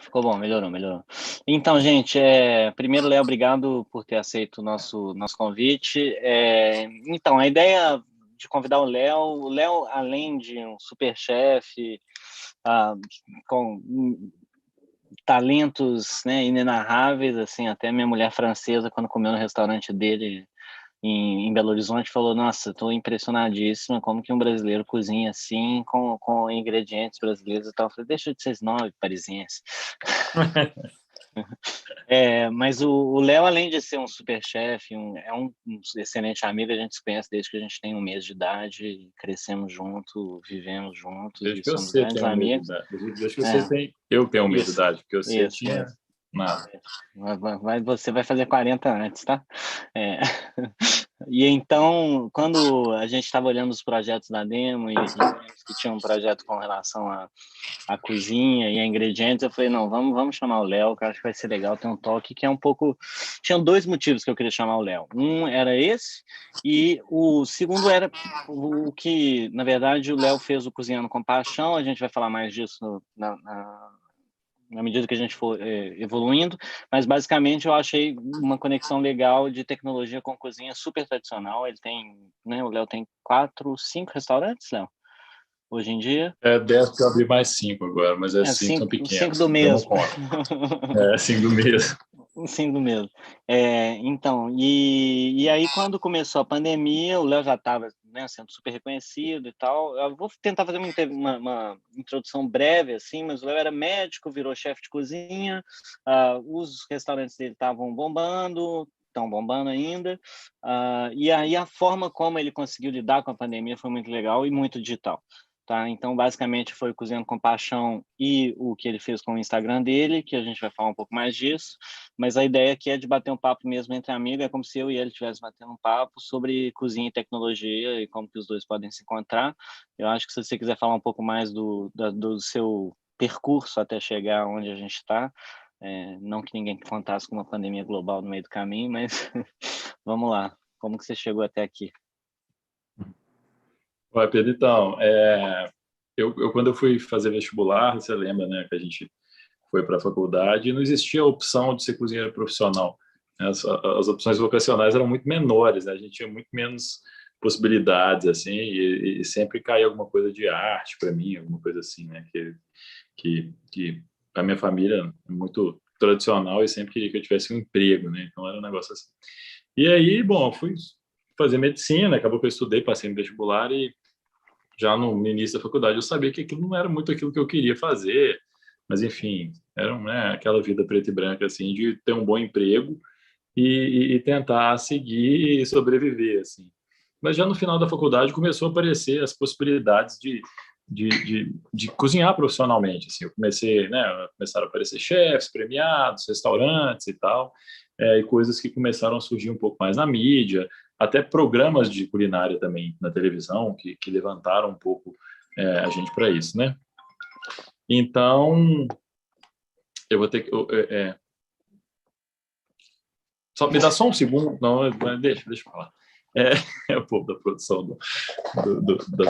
ficou bom, melhorou, melhorou. Então, gente, primeiro, Léo, obrigado por ter aceito o nosso convite. Então, a ideia de convidar o Léo, além de um super chefe, com talentos, né, inenarráveis, assim, até minha mulher francesa, quando comeu no restaurante dele em Belo Horizonte, falou: nossa, estou impressionadíssima como que um brasileiro cozinha assim, com ingredientes brasileiros e tal. Eu falei: deixa de ser snob, parisiense. Mas o Léo, além de ser um super chefe, um excelente amigo. A gente se conhece desde que a gente tem 1 mês de idade, crescemos juntos, vivemos juntos Desde e que somos você grandes tem 1 mês de amigos. idade. Desde que você tem... Eu tenho 1 mês de Isso, idade, porque você isso, tinha isso. nada. Você vai fazer 40 antes, tá? E então, quando a gente estava olhando os projetos da Demo e vimos que tinha um projeto com relação à cozinha e a ingredientes, eu falei: não, vamos chamar o Léo, que eu acho que vai ser legal ter um toque que é um pouco... Tinham 2 motivos que eu queria chamar o Léo. Um era esse, e o segundo era o que, na verdade, o Léo fez o Cozinhando com Paixão. A gente vai falar mais disso na medida que a gente for evoluindo, mas basicamente eu achei uma conexão legal de tecnologia com cozinha super tradicional. Ele tem, né, o Léo tem 4, 5 restaurantes, Léo, hoje em dia. 10 que eu abri mais 5 agora, mas 5 são 5 pequenos, do então não mesmo. conta. 5 do mesmo. Sim, do mesmo. Então, e aí quando começou a pandemia, o Léo já estava, né, sendo super reconhecido e tal. Eu vou tentar fazer uma introdução breve, assim, mas o Léo era médico, virou chefe de cozinha, os restaurantes dele estavam bombando, estão bombando ainda, e aí a forma como ele conseguiu lidar com a pandemia foi muito legal e muito digital. Tá? Então, basicamente, foi Cozinhando com Paixão e o que ele fez com o Instagram dele, que a gente vai falar um pouco mais disso, mas a ideia aqui é de bater um papo mesmo entre amigos. É como se eu e ele estivessem batendo um papo sobre cozinha e tecnologia e como que os dois podem se encontrar. Eu acho que se você quiser falar um pouco mais do seu percurso até chegar onde a gente está, não que ninguém contasse com uma pandemia global no meio do caminho, mas vamos lá, como que você chegou até aqui? Olha, Pedro, então, quando eu fui fazer vestibular, você lembra, né, que a gente foi para a faculdade e não existia a opção de ser cozinheiro profissional. As opções vocacionais eram muito menores, né? A gente tinha muito menos possibilidades, assim, e sempre caía alguma coisa de arte para mim, alguma coisa assim, né, que a minha família é muito tradicional e sempre queria que eu tivesse um emprego, né? Então era um negócio assim. E aí, bom, eu fui fazer medicina, acabou que eu estudei, passei no vestibular e já no início da faculdade eu sabia que aquilo não era muito aquilo que eu queria fazer, mas enfim, era, né, aquela vida preta e branca assim de ter um bom emprego e tentar seguir e sobreviver assim. Mas já no final da faculdade começou a aparecer as possibilidades de cozinhar profissionalmente. Assim, eu comecei, né, começaram a aparecer chefes premiados, restaurantes e tal, e coisas que começaram a surgir um pouco mais na mídia, até programas de culinária também na televisão que levantaram um pouco a gente para isso, né? Então, eu vou ter que só me dá só um segundo, não, deixa eu falar. É o povo da produção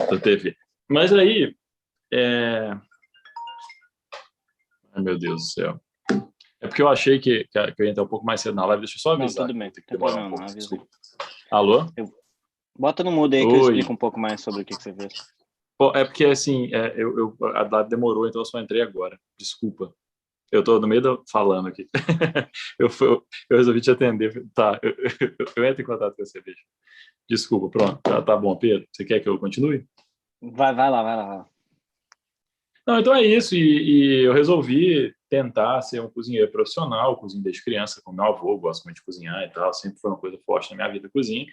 da TV. Mas aí, ai, meu Deus do céu. É porque eu achei que eu ia entrar um pouco mais cedo na live. Deixa eu só Não, avisar tudo que eu bem, vou não ter que tem demorar um problema não, pouco. avisa aí. Desculpa. Alô? Bota no mudo aí que eu explico Oi. um pouco mais sobre o que você fez. Pô, é porque, assim, a live demorou, então eu só entrei agora. Desculpa. Eu tô no meio falando aqui. Eu resolvi te atender. Tá, eu entro em contato com você, deixa. Desculpa, pronto. Tá bom, Pedro. Você quer que eu continue? Vai lá, vai lá. Não, então é isso. E eu resolvi tentar ser um cozinheiro profissional. Cozinho desde criança com meu avô, gosto muito de cozinhar e tal. Sempre foi uma coisa forte na minha vida, cozinha.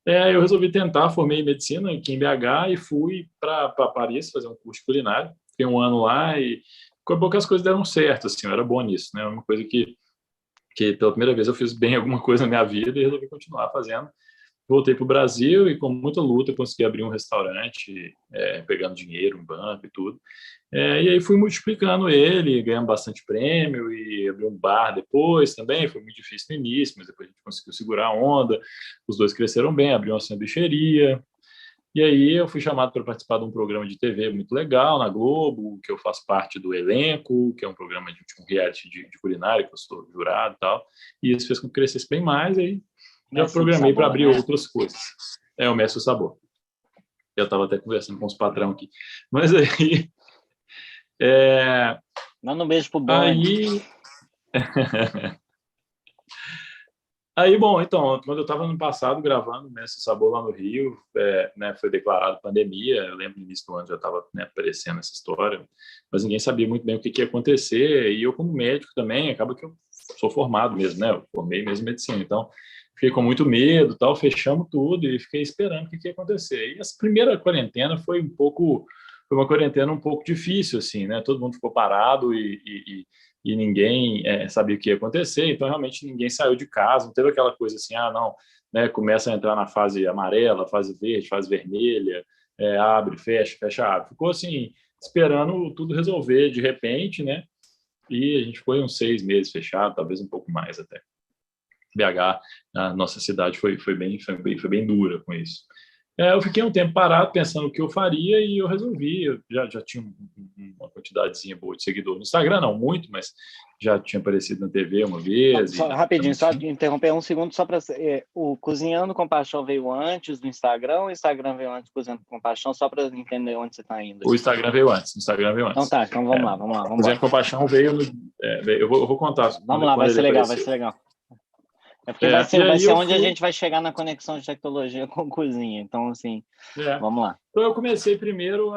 Eu resolvi tentar, formei em medicina aqui em BH e fui para Paris fazer um curso de culinária. Fiquei 1 ano lá e acabou que as coisas deram certo, assim, eu era bom nisso, né? Uma coisa que pela primeira vez eu fiz bem alguma coisa na minha vida e resolvi continuar fazendo. Voltei para o Brasil e com muita luta consegui abrir um restaurante, pegando dinheiro, um banco e tudo. E aí fui multiplicando ele, ganhando bastante prêmio e abri um bar depois também. Foi muito difícil no início, mas depois a gente conseguiu segurar a onda. Os dois cresceram bem, abri uma sanduicheria. E aí eu fui chamado para participar de um programa de TV muito legal na Globo, que eu faço parte do elenco, que é um programa de um reality de culinária, que eu sou jurado e tal. E isso fez com que crescesse bem mais, aí já Mestre do programei para Sabor, abrir né? outras coisas. É o Mestre do Sabor. Eu estava até conversando com os patrão aqui. Mas aí... Manda um beijo pro Boni. aí Aí, bom, então, quando eu estava no passado gravando o Mestre Sabor lá no Rio, né, foi declarado pandemia. Eu lembro no início do ano já estava, né, aparecendo essa história, mas ninguém sabia muito bem o que ia acontecer. E eu, como médico também, acaba que eu sou formado mesmo, né? Eu formei mesmo em medicina, então fiquei com muito medo, tal. Fechamos tudo e fiquei esperando o que ia acontecer. E essa primeira quarentena foi uma quarentena um pouco difícil, assim, né? Todo mundo ficou parado e ninguém sabia o que ia acontecer, então realmente ninguém saiu de casa, não teve aquela coisa assim, não, né, começa a entrar na fase amarela, fase verde, fase vermelha, abre, fecha, abre. Ficou assim, esperando tudo resolver de repente, né, e a gente foi uns 6 meses fechado, talvez um pouco mais até. BH, a nossa cidade foi bem dura com isso. Eu fiquei um tempo parado pensando o que eu faria e eu resolvi. Eu já tinha uma quantidadezinha boa de seguidor no Instagram, não muito, mas já tinha aparecido na TV uma vez. Só, E rapidinho, só tinha... interromper um segundo, só para. O Cozinhando com Paixão veio antes do Instagram, o Instagram veio antes do Cozinhando com Paixão, só para entender onde você está indo O aqui. Instagram veio antes. O Instagram veio Então antes. tá, então vamos lá, vamos Cozinhando embora. com Paixão veio no. Eu vou contar Vamos lá, quando vai ele ser legal, vai apareceu. ser legal. É porque vai E ser, vai aí ser eu onde a fui. gente vai chegar na conexão de tecnologia com cozinha. Então, assim, É. vamos lá. Então eu comecei primeiro,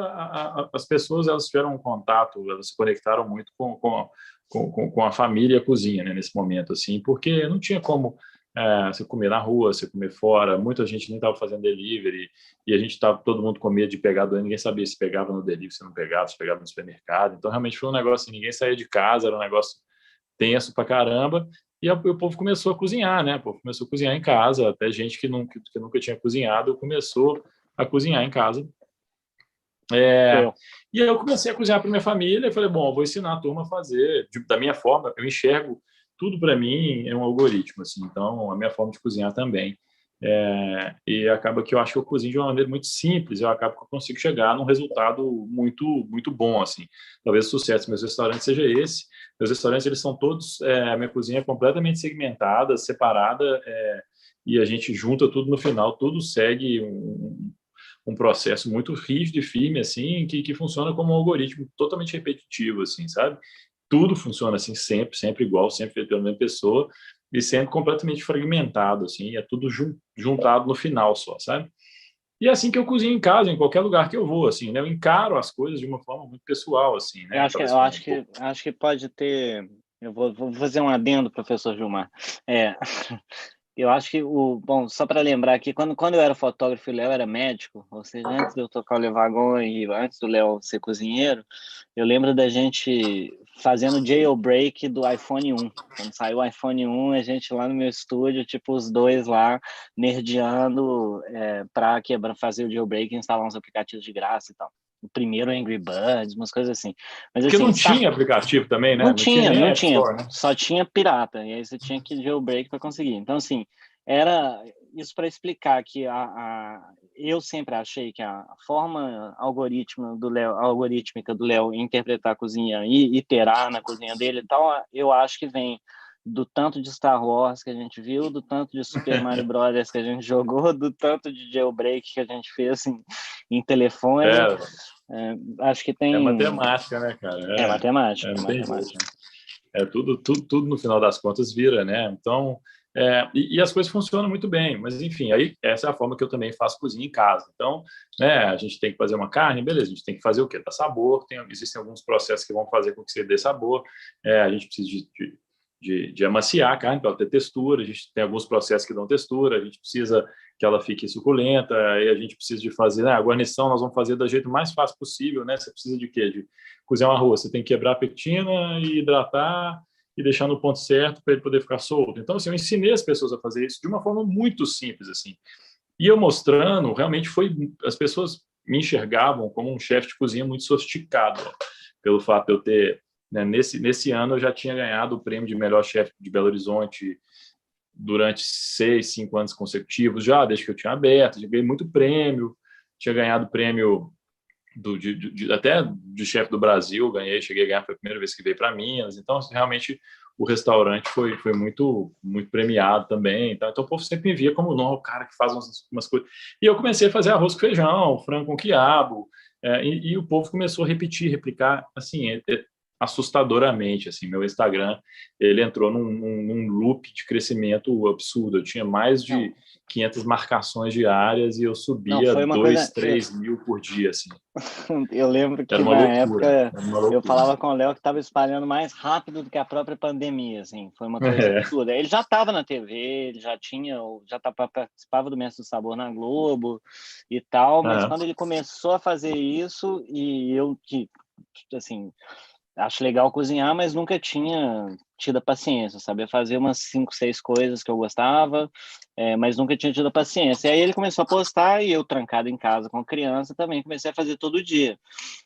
as pessoas elas tiveram um contato, elas se conectaram muito com a família e a cozinha, né, nesse momento, assim, porque não tinha como você comer na rua, você comer fora, muita gente nem estava fazendo delivery, e a gente estava todo mundo com medo de pegar doença, ninguém sabia se pegava no delivery, se não pegava, se pegava no supermercado, então realmente foi um negócio, assim, ninguém saía de casa, era um negócio tenso pra caramba, e o povo começou a cozinhar, né? O povo começou a cozinhar em casa, até gente que nunca tinha cozinhado começou a cozinhar em casa. Eu. E aí eu comecei a cozinhar para minha família e falei, bom, eu vou ensinar a turma a fazer da minha forma. Eu enxergo tudo para mim é um algoritmo, assim. Então a minha forma de cozinhar também. E acaba que eu acho que eu cozinho de uma maneira muito simples. Eu acabo que eu consigo chegar num resultado muito bom, assim. Talvez o sucesso dos meus restaurantes seja esse. Meus restaurantes eles são todos a minha cozinha é completamente segmentada, separada. E a gente junta tudo no final, tudo segue um processo muito rígido e firme, assim, que funciona como um algoritmo totalmente repetitivo, assim, sabe? Tudo funciona assim, sempre igual, sempre feito pela mesma pessoa e sempre completamente fragmentado, assim, é tudo juntado no final só, sabe? E é assim que eu cozinho em casa, em qualquer lugar que eu vou, assim, né? Eu encaro as coisas de uma forma muito pessoal, assim, Eu né? acho que, Talvez eu falando acho um pouco. que, acho que pode ter. Eu vou fazer um adendo, professor Gilmar. É, eu acho que bom, só para lembrar aqui, quando eu era fotógrafo e o Léo era médico, ou seja, antes de eu tocar o Levagon e antes do Léo ser cozinheiro, eu lembro da gente fazendo jailbreak do iPhone 1. Quando saiu o iPhone 1, a gente lá no meu estúdio, tipo, os dois lá nerdeando para fazer o jailbreak e instalar uns aplicativos de graça e tal. O primeiro Angry Birds, umas coisas assim. Mas Porque assim, não tinha aplicativo também, né? não Não tinha tinha, nem não App tinha. Store, né? Só tinha pirata. E aí você tinha que jailbreak para conseguir. Então, assim, era isso para explicar que eu sempre achei que a forma algorítmica do Léo interpretar a cozinha e iterar na cozinha dele e tal, eu acho que vem do tanto de Star Wars que a gente viu, do tanto de Super Mario Brothers que a gente jogou, do tanto de jailbreak que a gente fez em telefone. É, Acho que é tem. matemática, né, cara? É matemática, é Não tem jeito, matemática. né? Tudo no final das contas vira, né? Então, e as coisas funcionam muito bem, mas enfim, aí essa é a forma que eu também faço cozinha em casa. Então, né, a gente tem que fazer uma carne, beleza, a gente tem que fazer o quê? Dar sabor, existem alguns processos que vão fazer com que você dê sabor, a gente precisa de amaciar a carne para ela ter textura, a gente tem alguns processos que dão textura, a gente precisa que ela fique suculenta, e a gente precisa de fazer, a guarnição nós vamos fazer do jeito mais fácil possível, né? Você precisa de quê? De cozinhar um arroz, você tem que quebrar a pectina e hidratar e deixar no ponto certo para ele poder ficar solto. Então, assim, eu ensinei as pessoas a fazer isso de uma forma muito simples, assim. E eu mostrando, realmente as pessoas me enxergavam como um chefe de cozinha muito sofisticado, pelo fato de eu ter, né, nesse ano eu já tinha ganhado o prêmio de melhor chefe de Belo Horizonte durante 6, 5 anos consecutivos, já desde que eu tinha aberto, já ganhei muito prêmio, tinha ganhado prêmio até de chefe do Brasil, cheguei a ganhar, foi a primeira vez que veio para Minas. Então, realmente, o restaurante foi muito, muito premiado também. Então, o povo sempre me via como não, o cara que faz umas coisas. E eu comecei a fazer arroz com feijão, frango com quiabo, e o povo começou a replicar, assim, assustadoramente. Assim, meu Instagram, ele entrou num loop de crescimento absurdo. Eu tinha mais de 500 marcações diárias e eu Não, subia foi uma 2, coisa. 3 mil por dia, assim. Eu lembro que Era uma na loucura. época Era uma loucura. eu falava com o Léo que estava espalhando mais rápido do que a própria pandemia, assim, foi uma coisa absurda. Ele já estava na TV, ele participava do Mestre do Sabor na Globo e tal, mas quando ele começou a fazer isso, e eu que, assim, acho legal cozinhar, mas nunca tinha tido a paciência, sabia fazer umas 5, 6 coisas que eu gostava, mas nunca tinha tido a paciência. E aí ele começou a postar e eu, trancado em casa com criança, também comecei a fazer todo dia.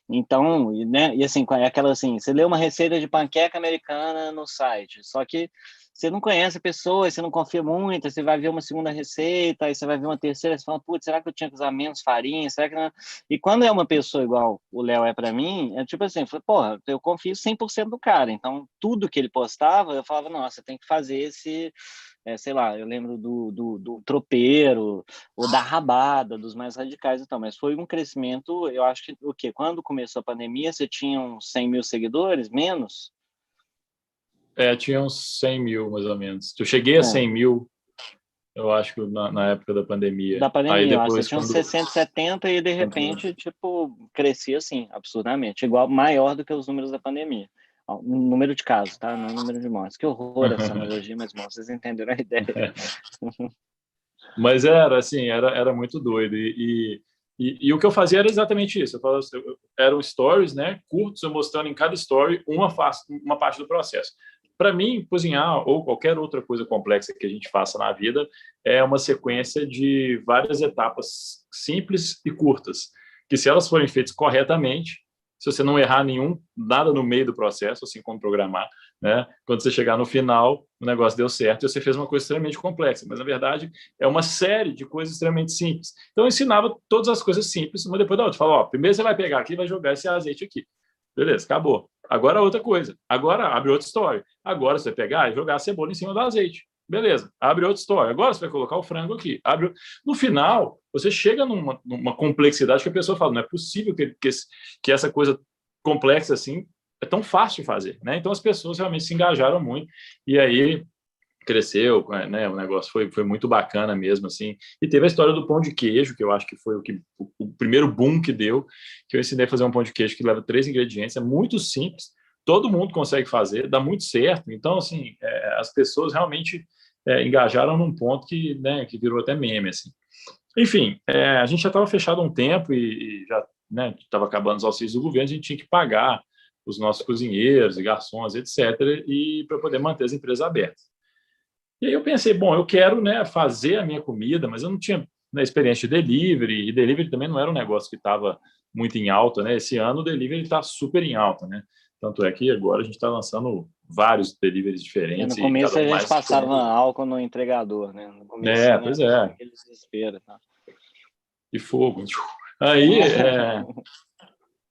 Então, né, e assim, é aquela assim, você lê uma receita de panqueca americana no site, só que você não conhece a pessoa, você não confia muito, você vai ver uma segunda receita, aí você vai ver uma terceira, você fala, putz, será que eu tinha que usar menos farinha? Será que não? E quando é uma pessoa igual o Léo é para mim, é tipo assim, eu falei, porra, eu confio 100% do cara, então tudo que ele postava, eu falava, nossa, tem que fazer esse, sei lá, eu lembro do tropeiro, ou da rabada, dos mais radicais e tal, mas foi um crescimento, eu acho que, o quê? Quando começou a pandemia, você tinha uns 100 mil seguidores, menos? Tinha uns 100 mil, mais ou menos. Eu cheguei a 100 mil, eu acho que na época da pandemia. Da pandemia, Aí eu acho. Você depois, tinha uns quando... 60, 70 e de repente, tipo, crescia assim, absurdamente. Igual, maior do que os números da pandemia. Ó, número de casos, tá? Não número de mortes. Que horror essa analogia, mas bom, vocês entenderam a ideia. Mas era assim, era muito doido. E o que eu fazia era exatamente isso. Eram stories, né, curtos, eu mostrando em cada story uma parte do processo. Para mim, cozinhar ou qualquer outra coisa complexa que a gente faça na vida é uma sequência de várias etapas simples e curtas, que se elas forem feitas corretamente, se você não errar nada no meio do processo, assim como programar, né? Quando você chegar no final, o negócio deu certo e você fez uma coisa extremamente complexa, mas na verdade é uma série de coisas extremamente simples. Então eu ensinava todas as coisas simples, uma depois da outra. Falava, ó, primeiro você vai pegar aqui e vai jogar esse azeite aqui. Beleza, acabou. Agora outra coisa. Agora abre outra história. Agora você vai pegar e jogar a cebola em cima do azeite. Beleza, abre outra história. Agora você vai colocar o frango aqui. No final, você chega numa complexidade que a pessoa fala, não é possível que essa coisa complexa assim é tão fácil de fazer, né? Então as pessoas realmente se engajaram muito e aí cresceu, né? O negócio foi muito bacana mesmo, assim. E teve a história do pão de queijo, que eu acho que foi o primeiro boom que deu, que eu ensinei a fazer um pão de queijo que leva 3 ingredientes, é muito simples, todo mundo consegue fazer, dá muito certo. Então, assim, as pessoas realmente engajaram num ponto que, né, que virou até meme, assim. Enfim, a gente já estava fechado há um tempo e já, né, estava acabando os auxílios do governo, a gente tinha que pagar os nossos cozinheiros e garçons, etc., e para poder manter as empresas abertas. E aí eu pensei, bom, eu quero, né, fazer a minha comida, mas eu não tinha, né, experiência de delivery, e delivery também não era um negócio que estava muito em alta, né? Esse ano o delivery está super em alta, né? Tanto é que agora a gente está lançando vários deliveries diferentes No e começo cada a um gente mais passava diferente. álcool no entregador, né? No comecinho Pois era é. aquele desespero, tá? E fogo. Aí,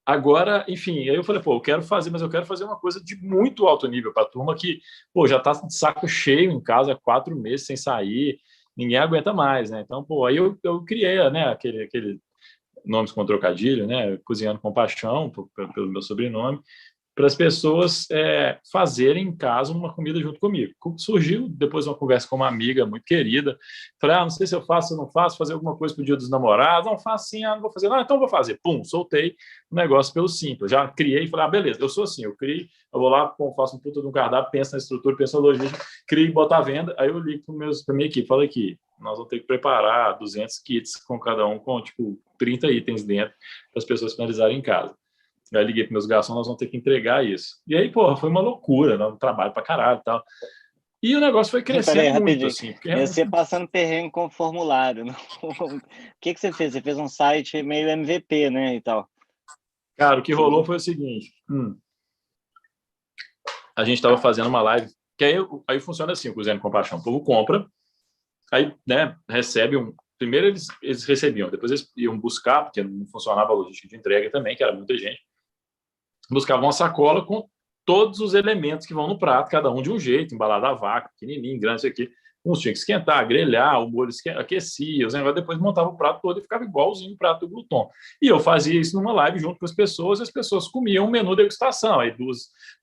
agora, enfim, aí eu falei, pô, eu quero fazer, mas eu quero fazer uma coisa de muito alto nível para a turma que, pô, já está de saco cheio em casa há 4 meses sem sair, ninguém aguenta mais, né? Então, pô, aí eu criei, né, aquele nomes com trocadilho, né, Cozinhando com Paixão, pelo meu sobrenome, para as pessoas fazerem em casa uma comida junto comigo. Surgiu depois uma conversa com uma amiga muito querida. Falei, não sei se eu faço ou não faço, fazer alguma coisa para o Dia dos Namorados. Não, faço sim, não vou fazer. Não, então vou fazer. Pum, soltei o negócio pelo simples. Já criei e falei, beleza, eu sou assim, eu crio, eu vou lá, faço um puta de um cardápio, penso na estrutura, penso na logística, crio e boto à venda. Aí eu ligo para minha equipe, falei aqui, nós vamos ter que preparar 200 kits com cada um, com tipo 30 itens dentro, para as pessoas finalizarem em casa. Aí liguei para meus garçons, nós vamos ter que entregar isso. E aí, porra, foi uma loucura, né? Um trabalho para caralho e tal. E o negócio foi Peraí, crescendo muito, rapidinho. assim. Porque E realmente... você passando perrengue com o formulário. Não? O que você fez? Você fez um site meio MVP, né, e tal. Cara, o que rolou foi o seguinte. A gente estava fazendo uma live, que aí funciona assim, o Cozinhando com Paixão. O povo compra, aí, né, recebe primeiro eles recebiam, depois eles iam buscar, porque não funcionava a logística de entrega também, que era muita gente, buscavam uma sacola com todos os elementos que vão no prato, cada um de um jeito, embalado a vácuo, pequenininho, grande, isso aqui. Uns tinham que esquentar, grelhar, o molho aquecia, os negócios, depois montava o prato todo e ficava igualzinho o prato do Gluton. E eu fazia isso numa live junto com as pessoas, e as pessoas comiam um menu degustação, aí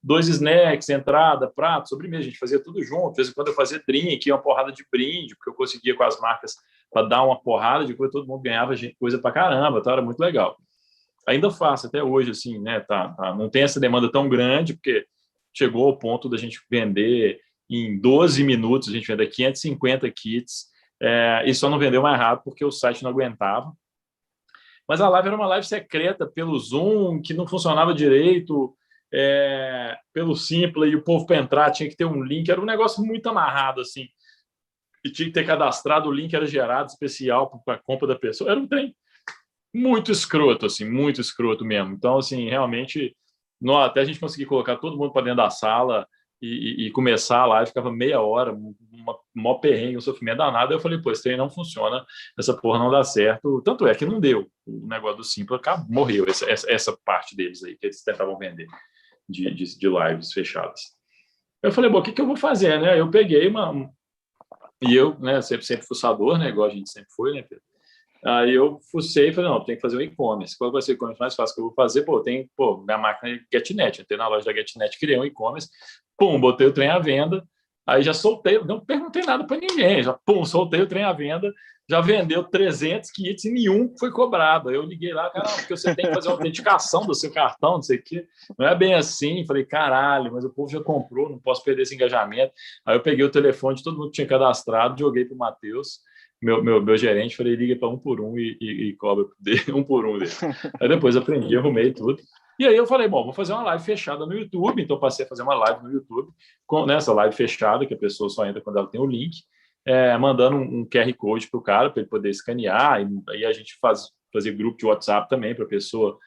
dois snacks, entrada, prato, sobremesa, a gente fazia tudo junto. De vez em quando eu fazia drink, uma porrada de brinde, porque eu conseguia com as marcas para dar uma porrada de coisa, todo mundo ganhava coisa para caramba, então era muito legal. Ainda faço até hoje, assim, né? Não tem essa demanda tão grande, porque chegou ao ponto da gente vender em 12 minutos, a gente vendeu 550 kits, e só não vendeu mais rápido porque o site não aguentava. Mas a live era uma live secreta pelo Zoom, que não funcionava direito, pelo Simpla, e o povo para entrar tinha que ter um link, era um negócio muito amarrado, assim, e tinha que ter cadastrado, o link era gerado especial para a compra da pessoa, era um trem muito escroto, assim, muito escroto mesmo. Então, assim, realmente, até a gente conseguir colocar todo mundo para dentro da sala e começar a live, ficava meia hora, mó perrengue, um sofrimento danado. Eu falei, pô, esse trem não funciona, essa porra não dá certo. Tanto é que não deu. O negócio do Simpla morreu, essa parte deles aí, que eles tentavam vender de lives fechadas. Eu falei, bom, o que eu vou fazer, né? Eu peguei e eu, né, sempre fuçador, né, igual a gente sempre foi, né, Pedro? Aí eu fucei e falei, não, tem que fazer um e-commerce. Qual vai ser o e-commerce mais fácil que eu vou fazer? Minha máquina é GetNet. Entrei na loja da GetNet, criei um e-commerce, botei o trem à venda, aí já soltei, não perguntei nada para ninguém, soltei o trem à venda, já vendeu 300 kits e nenhum foi cobrado. Aí eu liguei lá, caramba, porque você tem que fazer uma autenticação do seu cartão, não sei o quê. Não é bem assim. Falei, caralho, mas o povo já comprou, não posso perder esse engajamento. Aí eu peguei o telefone de todo mundo que tinha cadastrado, joguei para o Matheus, meu gerente, falei, liga para um por um e cobra um por um dele. Aí depois aprendi, arrumei tudo. E aí eu falei, bom, vou fazer uma live fechada no YouTube. Então passei a fazer uma live no YouTube, nessa live fechada, que a pessoa só entra quando ela tem o link, mandando um QR Code para o cara, para ele poder escanear. E aí a gente fazia grupo de WhatsApp também para a pessoa,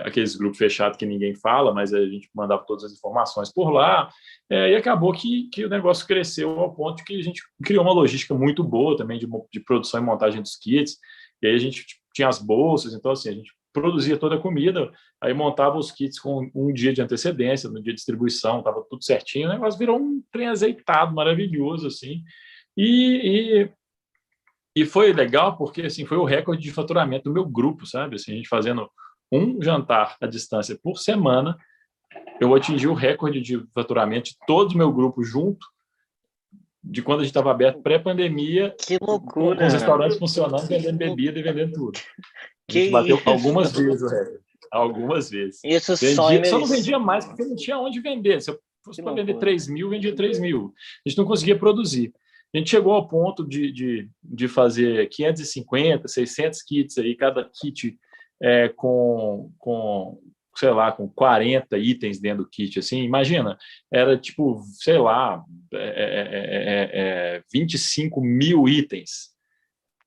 aqueles grupos fechados que ninguém fala, mas a gente mandava todas as informações por lá. E acabou que o negócio cresceu ao ponto que a gente criou uma logística muito boa também de produção e montagem dos kits. E aí a gente tinha as bolsas, então assim, a gente produzia toda a comida, aí montava os kits com um dia de antecedência, no dia de distribuição, estava tudo certinho, o negócio virou um trem azeitado, maravilhoso, assim. E foi legal porque assim, foi o recorde de faturamento do meu grupo, sabe? Assim, a gente fazendo um jantar à distância por semana, eu atingi o recorde de faturamento de todo o meu grupo junto, de quando a gente estava aberto pré-pandemia, Que loucura! com os restaurantes funcionando, vendendo bebida e vendendo tudo. A Que gente bateu isso? algumas vezes o recorde. Algumas vezes. Isso só não vendia mais porque não tinha onde vender. Se eu fosse para vender 3 mil, vendia 3 mil. A gente não conseguia produzir. A gente chegou ao ponto de fazer 550, 600 kits aí, cada kit sei lá, com 40 itens dentro do kit, assim, imagina, era tipo, sei lá, 25 mil itens.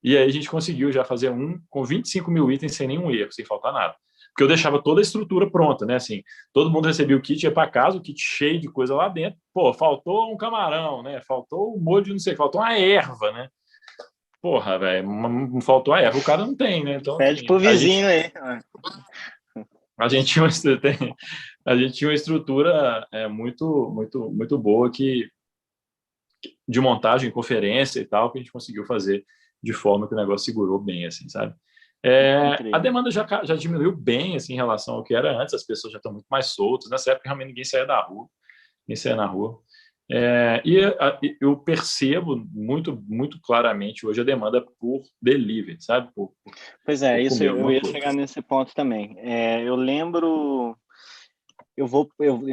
E aí a gente conseguiu já fazer um com 25 mil itens sem nenhum erro, sem faltar nada. Porque eu deixava toda a estrutura pronta, né? Assim, todo mundo recebia o kit, ia para casa, o kit cheio de coisa lá dentro. Pô, faltou um camarão, né? Faltou um molho de não sei, faltou uma erva, né? Porra, velho, não faltou a erva, o cara não tem, né? Então, pede pro vizinho aí. A gente tinha uma estrutura muito, muito, muito boa de montagem, conferência e tal, que a gente conseguiu fazer de forma que o negócio segurou bem, assim, sabe? A demanda já diminuiu bem, assim, em relação ao que era antes, as pessoas já estão muito mais soltas. Nessa época, realmente, ninguém saía da rua, ninguém saía na rua. Eu percebo muito, muito claramente hoje a demanda por delivery, sabe? Pois é, isso eu ia chegar nesse ponto também. Eu lembro, eu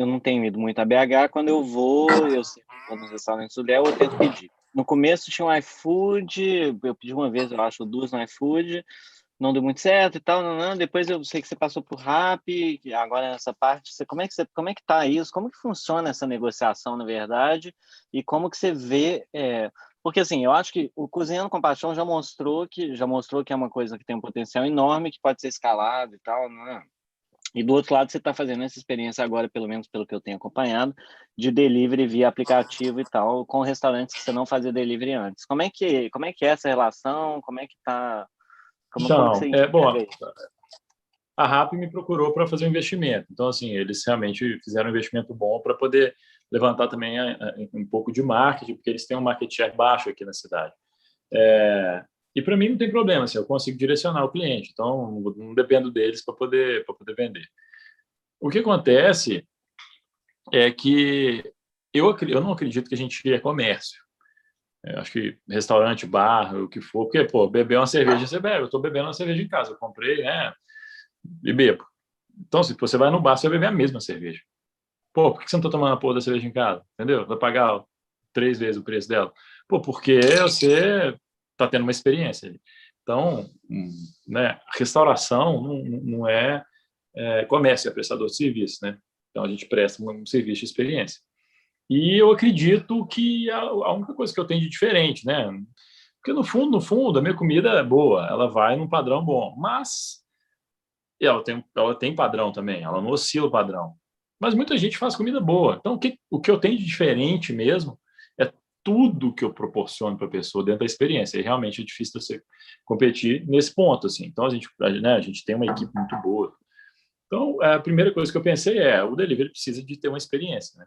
não tenho ido muito a BH, quando eu vou nos restaurantes do Léo, eu tento pedir. No começo tinha um iFood, eu pedi uma vez, eu acho, 2 no iFood, não deu muito certo e tal, não. Depois eu sei que você passou por Rappi, agora nessa parte, como é que tá isso? Como que funciona essa negociação, na verdade? E como que você vê... porque assim, eu acho que o Cozinhando com Paixão já mostrou que é uma coisa que tem um potencial enorme, que pode ser escalado e tal, né? E do outro lado, você está fazendo essa experiência agora, pelo menos pelo que eu tenho acompanhado, de delivery via aplicativo e tal, com restaurantes que você não fazia delivery antes. Como é que é essa relação? Como é que tá? Como que você Então, bom, enxerga isso? a RAP me procurou para fazer um investimento. Então, assim, eles realmente fizeram um investimento bom para poder levantar também um pouco de marketing, porque eles têm um market share baixo aqui na cidade. E para mim não tem problema, assim, eu consigo direcionar o cliente, então não dependo deles para poder vender. O que acontece é que eu não acredito que a gente é comércio. Eu acho que restaurante, bar, o que for, porque, pô, beber uma cerveja, você bebe. Eu estou bebendo uma cerveja em casa, eu comprei, né, e bebo. Então, se você vai no bar, você vai beber a mesma cerveja. Pô, por que você não está tomando a porra da cerveja em casa? Entendeu? Vai pagar 3 vezes o preço dela. Pô, porque você está tendo uma experiência ali. Então, né, restauração não é comércio, é prestador de serviço, né? Então, a gente presta um serviço de experiência. E eu acredito que a única coisa que eu tenho de diferente, né? Porque no fundo, a minha comida é boa, ela vai num padrão bom, mas ela tem padrão também, ela não oscila o padrão. Mas muita gente faz comida boa. Então, o que eu tenho de diferente mesmo é tudo que eu proporciono para a pessoa dentro da experiência. E realmente é difícil você competir nesse ponto, assim. Então, a gente tem uma equipe muito boa. Então, a primeira coisa que eu pensei o delivery precisa de ter uma experiência, né?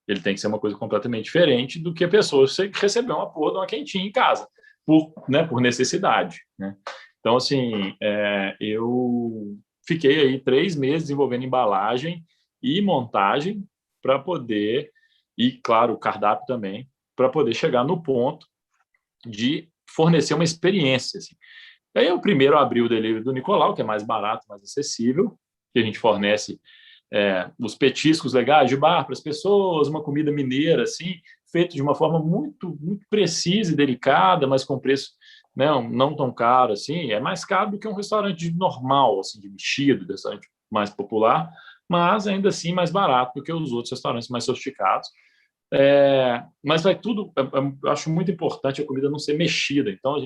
Ele tem que ser uma coisa completamente diferente do que a pessoa receber uma porra de uma quentinha em casa, por necessidade, né? Então, assim, eu fiquei aí 3 meses desenvolvendo embalagem e montagem para poder, e claro, o cardápio também, para poder chegar no ponto de fornecer uma experiência, assim. Aí eu primeiro abri o delivery do Nicolau, que é mais barato, mais acessível, que a gente fornece os petiscos legais de bar para as pessoas, uma comida mineira, assim, feito de uma forma muito, muito precisa e delicada, mas com preço, né, não tão caro assim. É mais caro do que um restaurante normal, assim, de mexido, restaurante mais popular, mas ainda assim mais barato do que os outros restaurantes mais sofisticados. Mas vai tudo. Eu acho muito importante a comida não ser mexida, então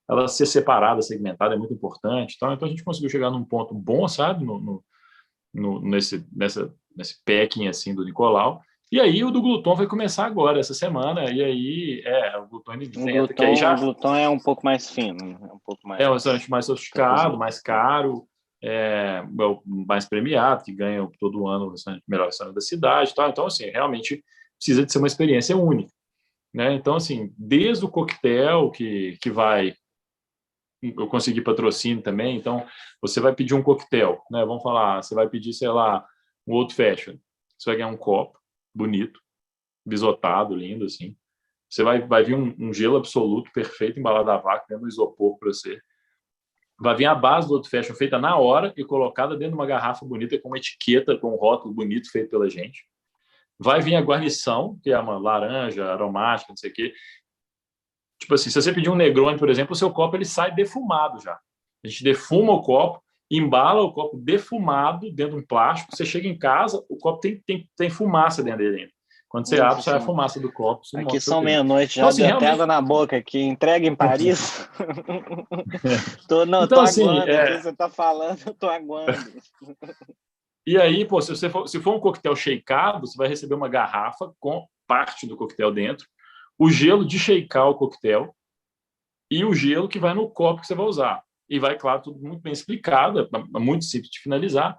ela ser separada, segmentada é muito importante. Então a gente conseguiu chegar num ponto bom, sabe, nesse packing assim do Nicolau. E aí o do Gluton vai começar agora, essa semana. E aí, o Gluton ele O entra, que aí Gluton, o já Gluton é um pouco mais fino, é um pouco é um mais restaurante mais sofisticado, cozinha. mais caro, o mais premiado, que ganha todo ano o melhor restaurante da cidade e tal. Então, assim, realmente precisa de ser uma experiência única, né? Então, assim, desde o coquetel que vai eu consegui patrocínio também, então você vai pedir um coquetel, né? Vamos falar, você vai pedir, sei lá, um old fashion. Você vai ganhar um copo bonito, bisotado, lindo, assim. Você vai vir um gelo absoluto, perfeito, embalado a vácuo, dentro do isopor para você. Vai vir a base do old fashion feita na hora e colocada dentro de uma garrafa bonita com uma etiqueta, com um rótulo bonito feito pela gente. Vai vir a guarnição, que é uma laranja aromática, não sei o quê. Tipo assim, se você pedir um Negroni, por exemplo, o seu copo ele sai defumado já. A gente defuma o copo, embala o copo defumado dentro de um plástico. Você chega em casa, o copo tem fumaça dentro dele ainda. Quando você Nossa abre, sai a Senhora. fumaça do copo, isso Aqui mostra o seu são cliente. meia-noite, Então, já assim, deu até água realmente. na boca aqui. Entrega em Paris? Não, tô Então, assim, aguando aqui, você tá falando, eu tô aguando. e aí, pô, se for um coquetel shakeado, você vai receber uma garrafa com parte do coquetel dentro, o gelo de shakear o coquetel e o gelo que vai no copo que você vai usar. E vai, claro, tudo muito bem explicado, é muito simples de finalizar.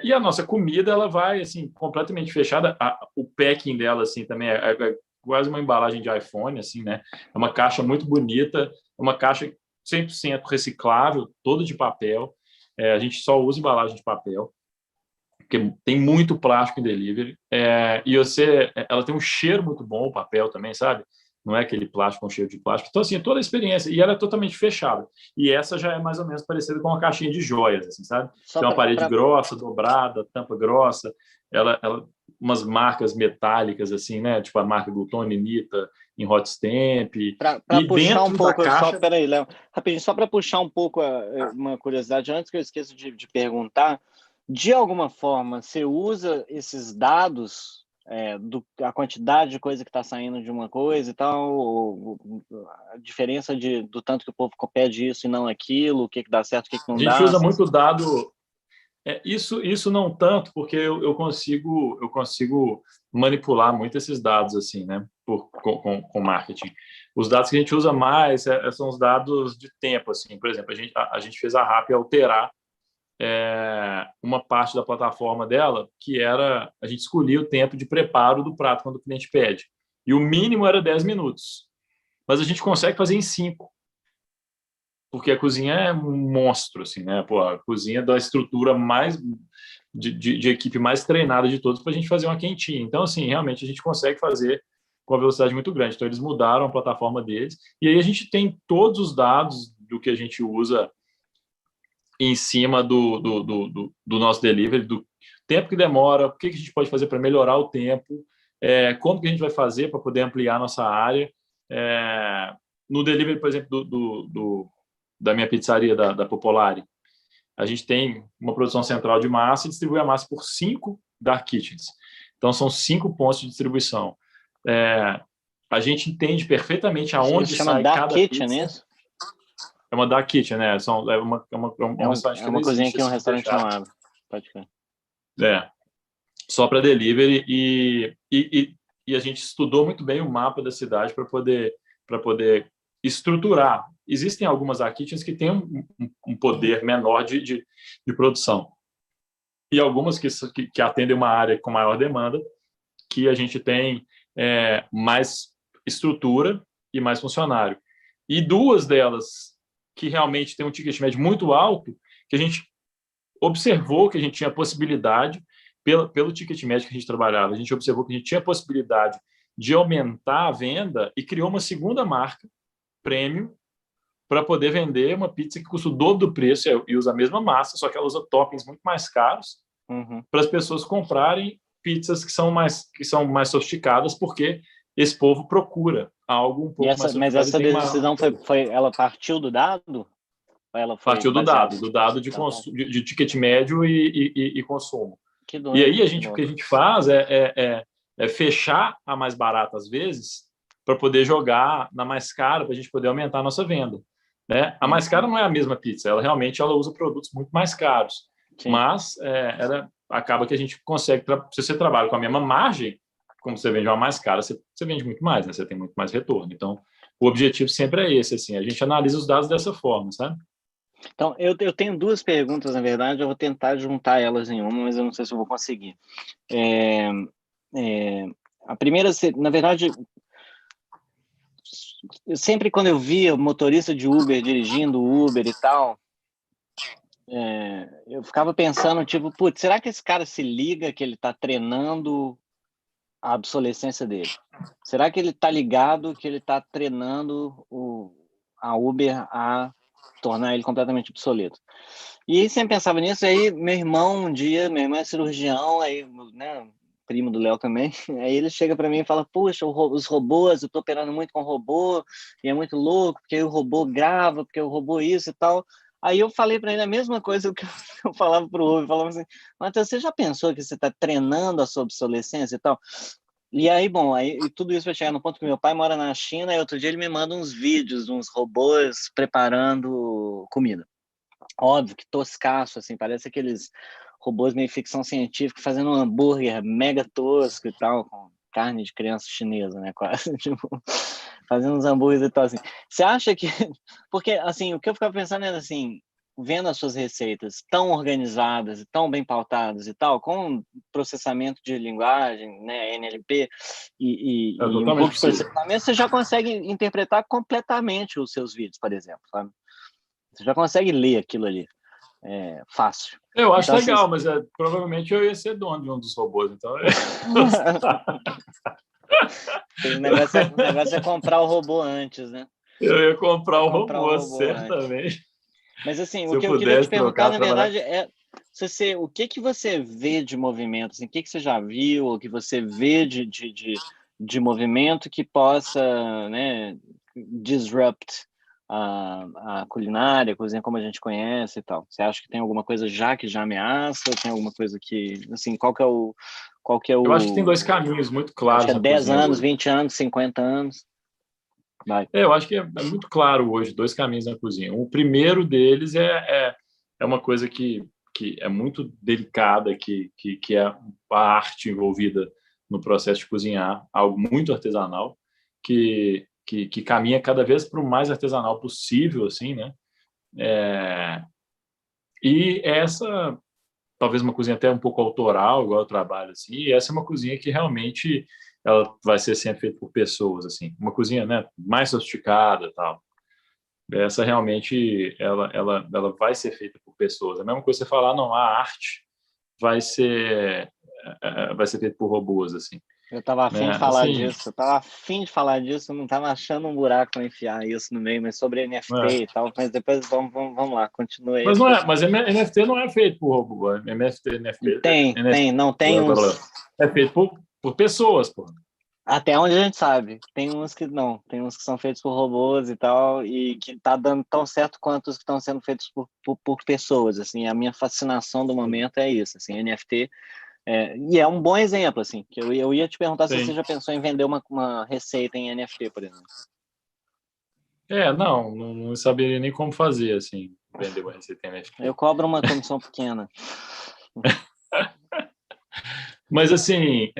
E a nossa comida, ela vai, assim, completamente fechada. O packing dela, assim, também é quase uma embalagem de iPhone, assim, né? É uma caixa muito bonita, é uma caixa 100% reciclável, toda de papel. A gente só usa embalagem de papel, porque tem muito plástico em delivery. E ela tem um cheiro muito bom, o papel também, sabe? Não é aquele plástico com cheiro de plástico. Então, assim, toda a experiência. E ela é totalmente fechada. E essa já é mais ou menos parecida com uma caixinha de joias, assim, sabe? Só Tem uma parede para grossa, dobrada, tampa grossa. Umas marcas metálicas, assim, né? Tipo a marca Gluton, Nita, em Hot Stamp. E puxar um dentro da pouco, só, caixa. peraí, Léo, rapidinho, só para puxar um pouco uma curiosidade, antes que eu esqueça de perguntar, de alguma forma, você usa esses dados, a quantidade de coisa que está saindo de uma coisa e tal, a diferença do tanto que o povo pede isso e não aquilo, o que dá certo, o que A não gente dá, usa assim, muito dado. Isso não tanto, porque eu consigo manipular muito esses dados assim, né, com marketing. Os dados que a gente usa mais são os dados de tempo, assim. Por exemplo, a gente fez a RAP alterar uma parte da plataforma dela, que era a gente escolhia o tempo de preparo do prato quando o cliente pede. E o mínimo era 10 minutos. Mas a gente consegue fazer em 5, porque a cozinha é um monstro, assim, né? Pô, a cozinha da estrutura mais de equipe mais treinada de todos para a gente fazer uma quentinha. Então, assim, realmente a gente consegue fazer com uma velocidade muito grande. Então, eles mudaram a plataforma deles e aí a gente tem todos os dados do que a gente usa em cima do nosso delivery, do tempo que demora, o que a gente pode fazer para melhorar o tempo, como que a gente vai fazer para poder ampliar a nossa área. No delivery, por exemplo, da minha pizzaria, da Popolari, a gente tem uma produção central de massa e distribui a massa por 5 dark kitchens. Então, são 5 pontos de distribuição. A gente entende perfeitamente aonde chama sai Dark cada Kitchen, pizza. isso? É uma dark kitchen, né? É um restaurante que não uma cozinha existe que um assim, restaurante não fechado. abre. Pode crer. Só para delivery e a gente estudou muito bem o mapa da cidade para poder estruturar. Existem algumas dark kitchens que têm um poder menor de produção e algumas que atendem uma área com maior demanda, que a gente tem mais estrutura e mais funcionário. E 2 delas que realmente têm um ticket médio muito alto, que a gente observou que a gente tinha possibilidade, pelo ticket médio que a gente trabalhava, a gente observou que a gente tinha possibilidade de aumentar a venda e criou uma segunda marca, premium, para poder vender uma pizza que custa o dobro do preço e usa a mesma massa, só que ela usa toppings muito mais caros, para as pessoas comprarem pizzas que são mais sofisticadas, porque esse povo procura algo um pouco mais Mas sofisticado. essa decisão ela partiu do dado? Ou ela foi Partiu do baseada? dado de ticket médio e consumo. Que E doido. aí o que a gente faz é fechar a mais barata às vezes para poder jogar na mais cara, para a gente poder aumentar a nossa venda. Né? A mais cara não é a mesma pizza, ela realmente usa produtos muito mais caros. Sim. Mas acaba que a gente consegue, se você trabalha com a mesma margem, como você vende uma mais cara, você vende muito mais, né? Você tem muito mais retorno. Então, o objetivo sempre é esse, assim, a gente analisa os dados dessa forma, sabe? Então, eu tenho 2 perguntas, na verdade, eu vou tentar juntar elas em uma, mas eu não sei se eu vou conseguir. A primeira, na verdade, sempre quando eu via motorista de Uber dirigindo Uber e tal, eu ficava pensando, tipo, putz, será que esse cara se liga que ele está treinando a obsolescência dele? Será que ele está ligado que ele está treinando a Uber a tornar ele completamente obsoleto? E aí sempre pensava nisso, aí meu irmão é cirurgião, aí, né, primo do Léo também, aí ele chega para mim e fala, puxa, os robôs, eu tô operando muito com robô, e é muito louco, porque aí o robô grava, porque o robô isso e tal. Aí eu falei para ele a mesma coisa que eu falava para o Rubio, falava assim, Matheus, você já pensou que você está treinando a sua obsolescência e tal? E aí, bom, e tudo isso vai chegar no ponto que meu pai mora na China e outro dia ele me manda uns vídeos de uns robôs preparando comida. Óbvio que toscaço, assim, parece aqueles robôs meio ficção científica fazendo um hambúrguer mega tosco e tal, com carne de criança chinesa, né, quase, tipo, fazendo uns hambúrgueres e tal, assim. Você acha que... Porque, assim, o que eu ficava pensando era, assim, vendo as suas receitas tão organizadas e tão bem pautadas e tal, com processamento de linguagem, né, NLP, e um pouco de processamento, você já consegue interpretar completamente os seus vídeos, por exemplo, sabe? Você já consegue ler aquilo ali. Fácil. Eu acho então, legal, mas provavelmente eu ia ser dono de um dos robôs, então... O negócio é comprar o robô antes, né? Eu ia comprar o robô, certamente. Antes. Mas assim, o que eu queria te perguntar, na verdade, é o que você vê de movimento, assim, o que você já viu, o que você vê de movimento que possa, né, disrupt a culinária, a cozinha como a gente conhece e tal. Você acha que tem alguma coisa que já ameaça, ou tem alguma coisa que, assim, qual que é o... Eu acho que tem 2 caminhos muito claros. Acho que 10 anos, 20 anos, 50 anos. Vai. Eu acho que é muito claro hoje 2 caminhos na cozinha. O primeiro deles é uma coisa que que é muito delicada, que é a arte envolvida no processo de cozinhar, algo muito artesanal, que caminha cada vez para o mais artesanal possível, assim, né? E essa, talvez uma cozinha até um pouco autoral, igual eu trabalho, assim, e essa é uma cozinha que realmente ela vai ser sempre feita por pessoas, assim, uma cozinha, né, mais sofisticada, tal. Essa realmente ela vai ser feita por pessoas. A mesma coisa você falar, não, a arte vai ser feita por robôs, assim. Eu tava afim Né? de falar Assim, disso, eu não tava achando um buraco para enfiar isso no meio, mas sobre NFT e tal, mas depois vamos lá, continua aí. mas NFT não é feito por robô. NFT Não tem uns. é feito por pessoas, pô. Até onde a gente sabe. Tem uns que não, tem uns que são feitos por robôs e tal, e que tá dando tão certo quanto os que estão sendo feitos por pessoas, assim. A minha fascinação do momento é isso, assim, NFT. E é um bom exemplo, assim, que eu ia te perguntar se você já pensou em vender uma receita em NFT, por exemplo. Não saberia nem como fazer, assim, vender uma receita em NFT. Eu cobro uma comissão pequena. Mas, assim,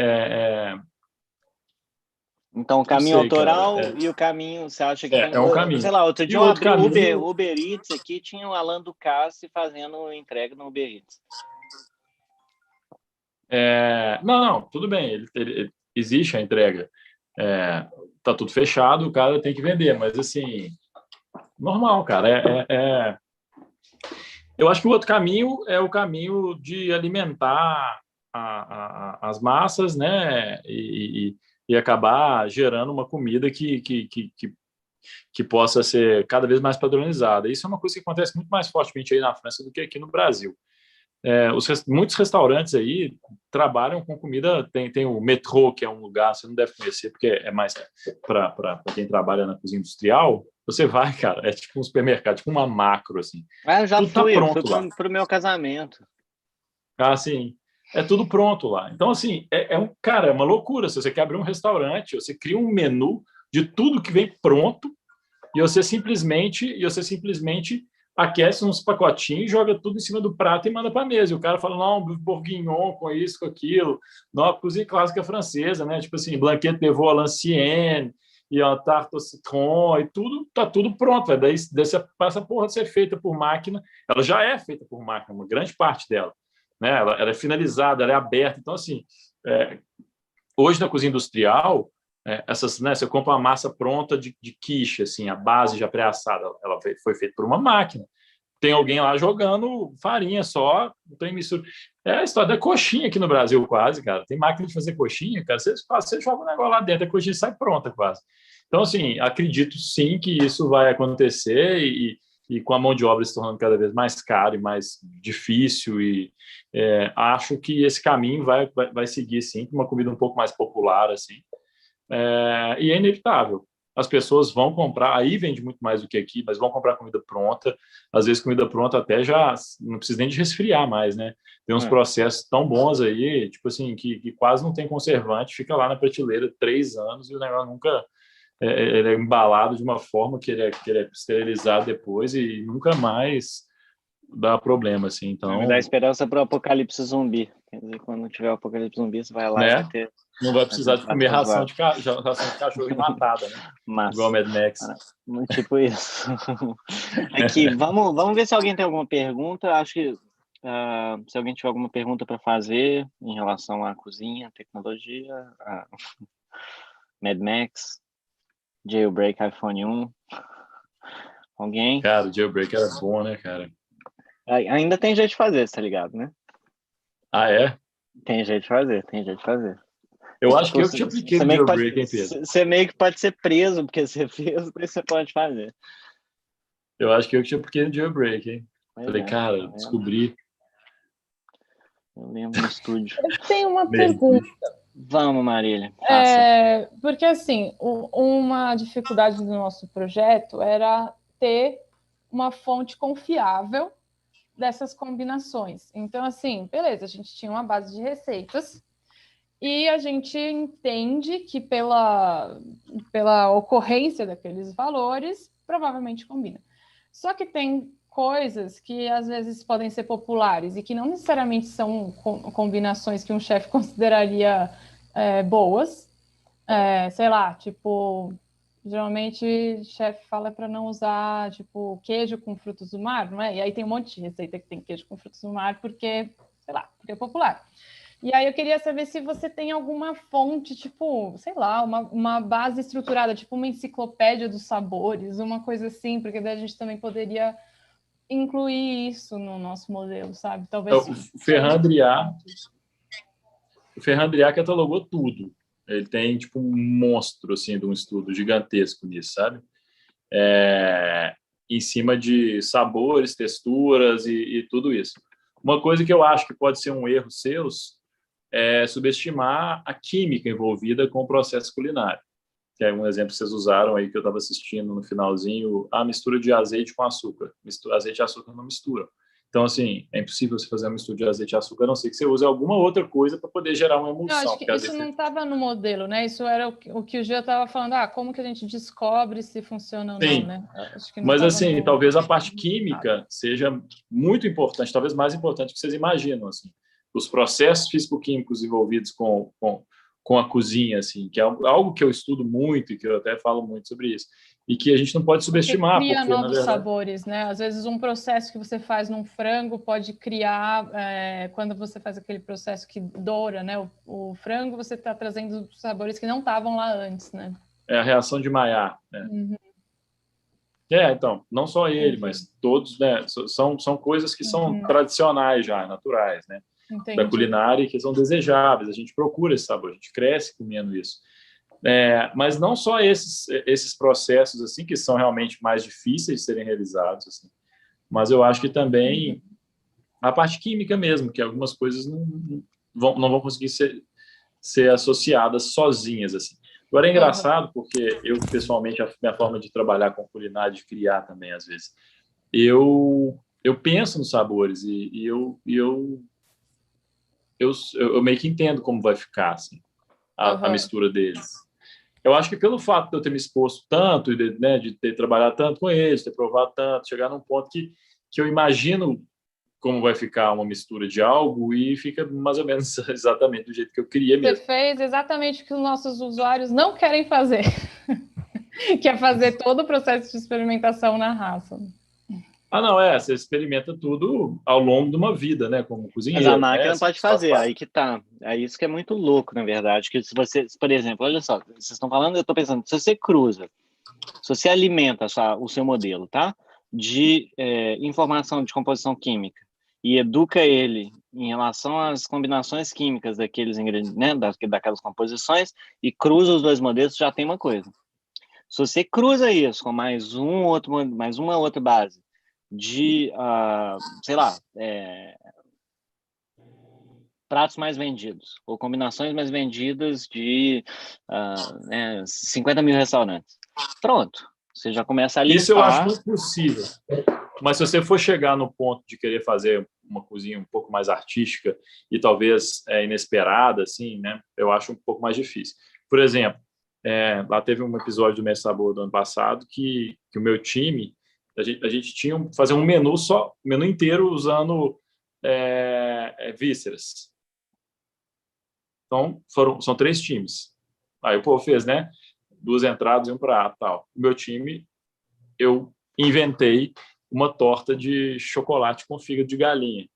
então, o caminho autoral cara, e o caminho, você acha que tem... É um caminho. Sei lá, outro dia eu outro abri caminho... Uber Eats aqui, tinha o Alan Ducasse fazendo entrega no Uber Eats. Não, tudo bem, existe a entrega. Tá tudo fechado, o cara tem que vender, mas, assim, normal, cara. Eu acho que o outro caminho é o caminho de alimentar as massas, né? E acabar gerando uma comida que possa ser cada vez mais padronizada. Isso é uma coisa que acontece muito mais fortemente aí na França do que aqui no Brasil. Muitos restaurantes aí trabalham com comida. Tem o Metrô, que é um lugar, você não deve conhecer, porque é mais para quem trabalha na cozinha industrial. Você vai, cara, é tipo um supermercado, tipo uma macro, assim. Eu já Tudo tá fui pronto lá. pro meu casamento. Assim, é tudo pronto lá. Então, assim, cara, é uma loucura. Se você quer abrir um restaurante, você cria um menu de tudo que vem pronto e você simplesmente aquece uns pacotinhos, joga tudo em cima do prato e manda para a mesa. E o cara fala, não, bourguignon com isso, com aquilo. Não, cozinha clássica francesa, né? Tipo assim, blanquette de veau à l'ancienne, e a tarte au citron, e tudo, tá tudo pronto. Véio. Daí essa porra de ser feita por máquina, ela já é feita por máquina, uma grande parte dela. Né? Ela é finalizada, ela é aberta. Então, assim, hoje na cozinha industrial, né, você compra uma massa pronta de quiche, assim, a base já pré-assada, ela foi feita por uma máquina. Tem alguém lá jogando farinha só, tem mistura. É a história da coxinha aqui no Brasil, quase, cara. Tem máquina de fazer coxinha, cara. Você joga o negócio lá dentro, a coxinha sai pronta, quase. Então, assim, acredito sim que isso vai acontecer e com a mão de obra se tornando cada vez mais caro e mais difícil acho que esse caminho vai seguir sim, uma comida um pouco mais popular assim, e é inevitável. As pessoas vão comprar, aí vende muito mais do que aqui, mas vão comprar comida pronta. Às vezes comida pronta até já não precisa nem de resfriar mais, né? Tem uns processos tão bons aí, tipo assim, que quase não tem conservante, fica lá na prateleira 3 anos e o negócio nunca ele é embalado de uma forma que ele é esterilizado depois e nunca mais dá problema, assim. Então, me dá esperança para o apocalipse zumbi. Quer dizer, quando tiver o apocalipse zumbi, você vai lá e vai ter... Não vai precisar de comer ração de cachorro enlatada, né? Mas, igual Mad Max. Tipo isso. Aqui, vamos ver se alguém tem alguma pergunta. Acho que se alguém tiver alguma pergunta para fazer em relação à cozinha, tecnologia, Mad Max, Jailbreak iPhone 1. Alguém? Cara, o Jailbreak era bom, né, cara? Ainda tem jeito de fazer, tá ligado, né? Ah, é? Tem jeito de fazer. Eu acho que eu te apliquei o Jailbreak, hein, Pedro? Você meio que pode ser preso porque você fez, mas você pode fazer. Eu acho que eu te apliquei o Jailbreak, hein? Falei, cara, tá descobri. Eu lembro no estúdio. Eu tenho uma pergunta. Vamos, Marília. Porque, assim, uma dificuldade do nosso projeto era ter uma fonte confiável dessas combinações. Então, assim, beleza, a gente tinha uma base de receitas e a gente entende que pela ocorrência daqueles valores, provavelmente combina. Só que tem coisas que às vezes podem ser populares e que não necessariamente são combinações que um chefe consideraria boas. Sei lá, tipo, geralmente chefe fala para não usar, tipo, queijo com frutos do mar, não é? E aí tem um monte de receita que tem queijo com frutos do mar porque, sei lá, porque é popular. E aí eu queria saber se você tem alguma fonte, tipo, sei lá, uma base estruturada, tipo uma enciclopédia dos sabores, uma coisa assim, porque daí a gente também poderia incluir isso no nosso modelo, sabe? Talvez... O Ferran Driá catalogou tudo. Ele tem, tipo, um monstro, assim, de um estudo gigantesco nisso, sabe? Em cima de sabores, texturas e tudo isso. Uma coisa que eu acho que pode ser um erro seus é subestimar a química envolvida com o processo culinário. Que é um exemplo que vocês usaram aí, que eu estava assistindo no finalzinho, a mistura de azeite com açúcar. Azeite e açúcar não misturam. Então, assim, é impossível você fazer uma mistura de azeite e açúcar, a não ser que você use alguma outra coisa para poder gerar uma emulsão. Eu acho que isso não estava no modelo, né? Isso era o que o Gia estava falando. Como que a gente descobre se funciona ou não, né? Acho que não. Mas, assim, talvez a parte química seja muito importante, talvez mais importante que vocês imaginam, assim. Os processos físico-químicos envolvidos com a cozinha, assim, que é algo que eu estudo muito e que eu até falo muito sobre isso, e que a gente não pode subestimar. Porque cria novos sabores, né? Às vezes um processo que você faz num frango pode criar, quando você faz aquele processo que doura, né? O frango, você está trazendo sabores que não estavam lá antes, né? É a reação de Maillard, né? Uhum. Então, não só ele, mas todos, né? São coisas que são tradicionais já, naturais, né? Entendi. Da culinária e que são desejáveis. A gente procura esse sabor, a gente cresce comendo isso. Mas não só esses processos assim que são realmente mais difíceis de serem realizados, assim, mas eu acho que também a parte química mesmo, que algumas coisas não vão conseguir ser associadas sozinhas, assim. Agora é engraçado porque eu pessoalmente, a minha forma de trabalhar com culinária, de criar também às vezes, eu penso nos sabores e eu meio que entendo como vai ficar assim, a mistura deles. Eu acho que pelo fato de eu ter me exposto tanto, né, de ter trabalhado tanto com eles, ter provado tanto, chegar num ponto que eu imagino como vai ficar uma mistura de algo e fica mais ou menos exatamente do jeito que eu queria mesmo. Você fez exatamente o que os nossos usuários não querem fazer, que é fazer todo o processo de experimentação na raça. Não, você experimenta tudo ao longo de uma vida, né, como cozinheiro. Mas a máquina né? pode fazer, aí que tá. É isso que é muito louco, na verdade, que se você, por exemplo, olha só, vocês estão falando, eu estou pensando, se você cruza, se você alimenta o seu modelo, tá, de informação de composição química e educa ele em relação às combinações químicas daqueles ingredientes, né, daquelas composições, e cruza os dois modelos, já tem uma coisa. Se você cruza isso com mais uma outra base de, sei lá, pratos mais vendidos, ou combinações mais vendidas de 50 mil restaurantes. Pronto, você já começa a limpar. Isso eu acho muito possível. Mas se você for chegar no ponto de querer fazer uma cozinha um pouco mais artística e talvez inesperada, assim, né, eu acho um pouco mais difícil. Por exemplo, lá teve um episódio do Mestre Sabor do ano passado que o meu time, a gente tinha fazer um menu inteiro usando vísceras. Então, são 3 times. Aí o povo fez, né? 2 entradas e um prato, tal. O meu time, eu inventei uma torta de chocolate com fígado de galinha.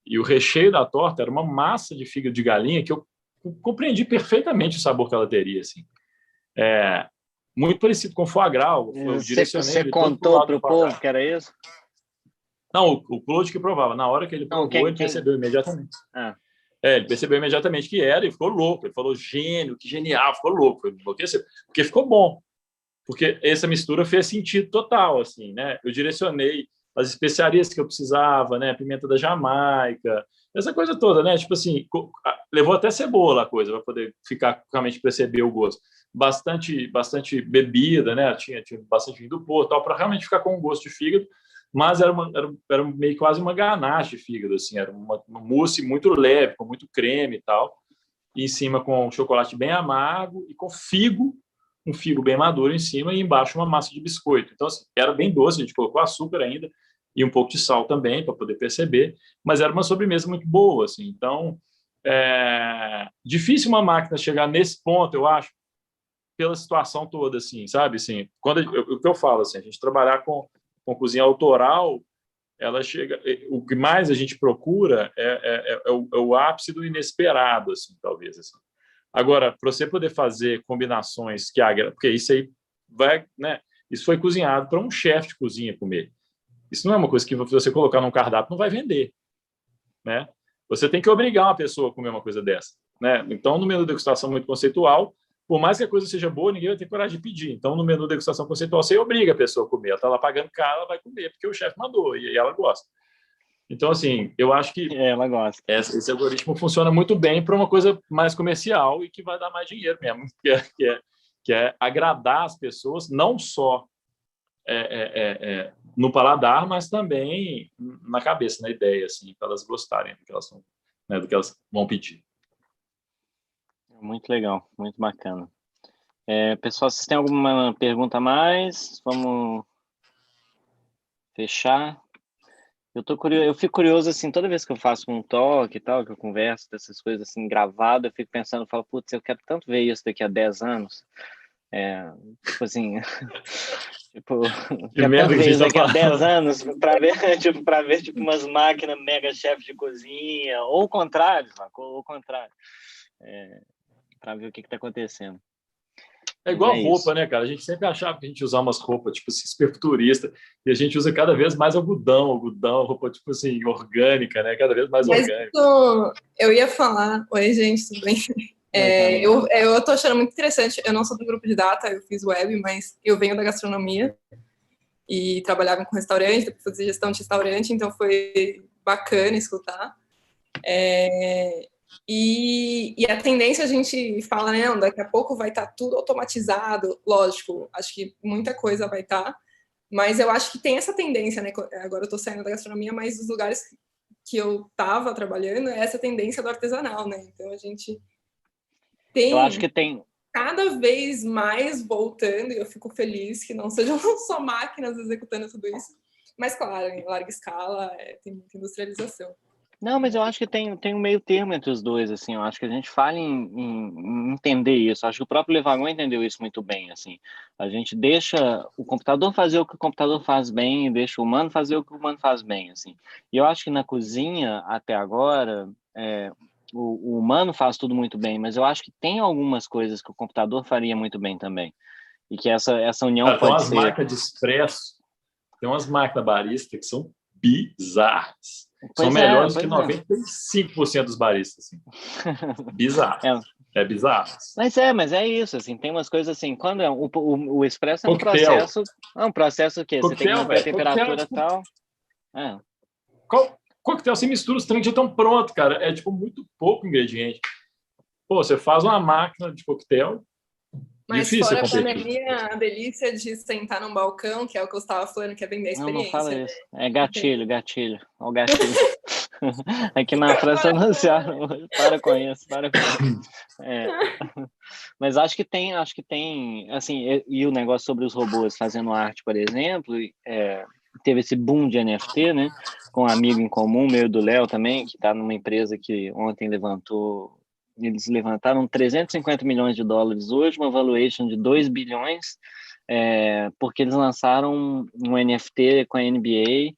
E o recheio da torta era uma massa de fígado de galinha que eu compreendi perfeitamente o sabor que ela teria, assim. Muito parecido com foie gras. Você contou para o povo que era isso? Não, o Claude que provava. Na hora que ele provou, ele percebeu imediatamente. Ele percebeu imediatamente que era e ficou louco. Ele falou, gênio, que genial, ficou louco. Porque ficou bom. Porque essa mistura fez sentido total, assim, né? Eu direcionei as especiarias que eu precisava, né? Pimenta da Jamaica, essa coisa toda, né? Tipo assim, levou até cebola a coisa para poder realmente perceber o gosto. Bastante bebida, né? Tinha bastante vinho do Porto, tal, para realmente ficar com um gosto de fígado, mas era meio quase uma ganache de fígado, assim, era uma mousse muito leve, com muito creme e tal, e em cima com chocolate bem amargo e com um figo bem maduro em cima e embaixo uma massa de biscoito. Então, assim, era bem doce, a gente colocou açúcar ainda e um pouco de sal também, para poder perceber, mas era uma sobremesa muito boa, assim. Então, difícil uma máquina chegar nesse ponto, eu acho, pela situação toda, assim, sabe? Assim, o que eu falo, assim, a gente trabalhar com cozinha autoral, ela chega, o que mais a gente procura é o ápice do inesperado, assim, talvez, assim. Agora, para você poder fazer combinações que agradam, porque isso aí vai, né? Isso foi cozinhado para um chefe de cozinha comer. Isso não é uma coisa que você colocar num cardápio não vai vender, né? Você tem que obrigar uma pessoa a comer uma coisa dessa, né? Então, no menu de degustação muito conceitual, por mais que a coisa seja boa, ninguém vai ter coragem de pedir. Então, no menu de degustação conceitual, você obriga a pessoa a comer. Ela está lá pagando caro, ela vai comer, porque o chefe mandou e ela gosta. Então, assim, eu acho que ela gosta. Esse algoritmo funciona muito bem para uma coisa mais comercial e que vai dar mais dinheiro mesmo, que é agradar as pessoas, não só no paladar, mas também na cabeça, na ideia, assim, para elas gostarem do que elas vão pedir. Muito legal, muito bacana. Pessoal, vocês têm alguma pergunta a mais? Vamos fechar. Eu fico curioso, assim, toda vez que eu faço um talk e tal, que eu converso dessas coisas assim, gravado, eu fico pensando, falo, putz, eu quero tanto ver isso daqui a 10 anos. Tipo assim, tipo, quero tanto ver isso daqui a 10 anos para ver, tipo, umas máquinas mega chefe de cozinha, ou o contrário, para ver o que está acontecendo. É igual roupa, né, cara? A gente sempre achava que a gente usava umas roupas, tipo assim, super futurista, e a gente usa cada vez mais algodão, roupa, tipo assim, orgânica, né? Cada vez mais orgânica. Eu ia falar... Oi, gente, tudo bem? Eu tô achando muito interessante. Eu não sou do grupo de data, eu fiz web, mas eu venho da gastronomia e trabalhava com restaurante, depois fazer gestão de restaurante, então foi bacana escutar. E a tendência, a gente fala, né, daqui a pouco vai estar tudo automatizado, lógico, acho que muita coisa vai estar, mas eu acho que tem essa tendência, né, agora eu estou saindo da gastronomia, mas os lugares que eu estava trabalhando é essa tendência do artesanal, né, então a gente tem... Eu acho que tem... cada vez mais voltando, e eu fico feliz que não sejam só máquinas executando tudo isso, mas claro, em larga escala, tem muita industrialização. Não, mas eu acho que tem um meio termo entre os dois, assim, eu acho que a gente fala em entender isso, acho que o próprio Levagon entendeu isso muito bem, assim, a gente deixa o computador fazer o que o computador faz bem e deixa o humano fazer o que o humano faz bem, assim, e eu acho que na cozinha, até agora, o humano faz tudo muito bem, mas eu acho que tem algumas coisas que o computador faria muito bem também, e que essa união pode ser... Tem umas máquinas de expresso, tem umas máquinas baristas que são bizarras. São melhores que 95% dos baristas, assim. Bizarro. É bizarro. Mas é isso, assim, tem umas coisas assim, quando o expresso é um processo que você tem que manter a temperatura e tal. Coquetel, você mistura os trem que já estão prontos, cara. É, tipo, muito pouco ingrediente. Pô, você faz uma máquina de coquetel. Mas fora a pandemia, a delícia de sentar num balcão, que é o que eu estava falando, que é vender a experiência. Não fala isso. É gatilho. Olha o gatilho. Aqui na França anunciaram. Para com isso. Mas acho que tem, assim, e o negócio sobre os robôs fazendo arte, por exemplo, teve esse boom de NFT, né? Com um amigo em comum, meu e do Léo também, que está numa empresa que ontem eles levantaram 350 milhões de dólares hoje, uma valuation de 2 bilhões, porque eles lançaram um NFT com a NBA,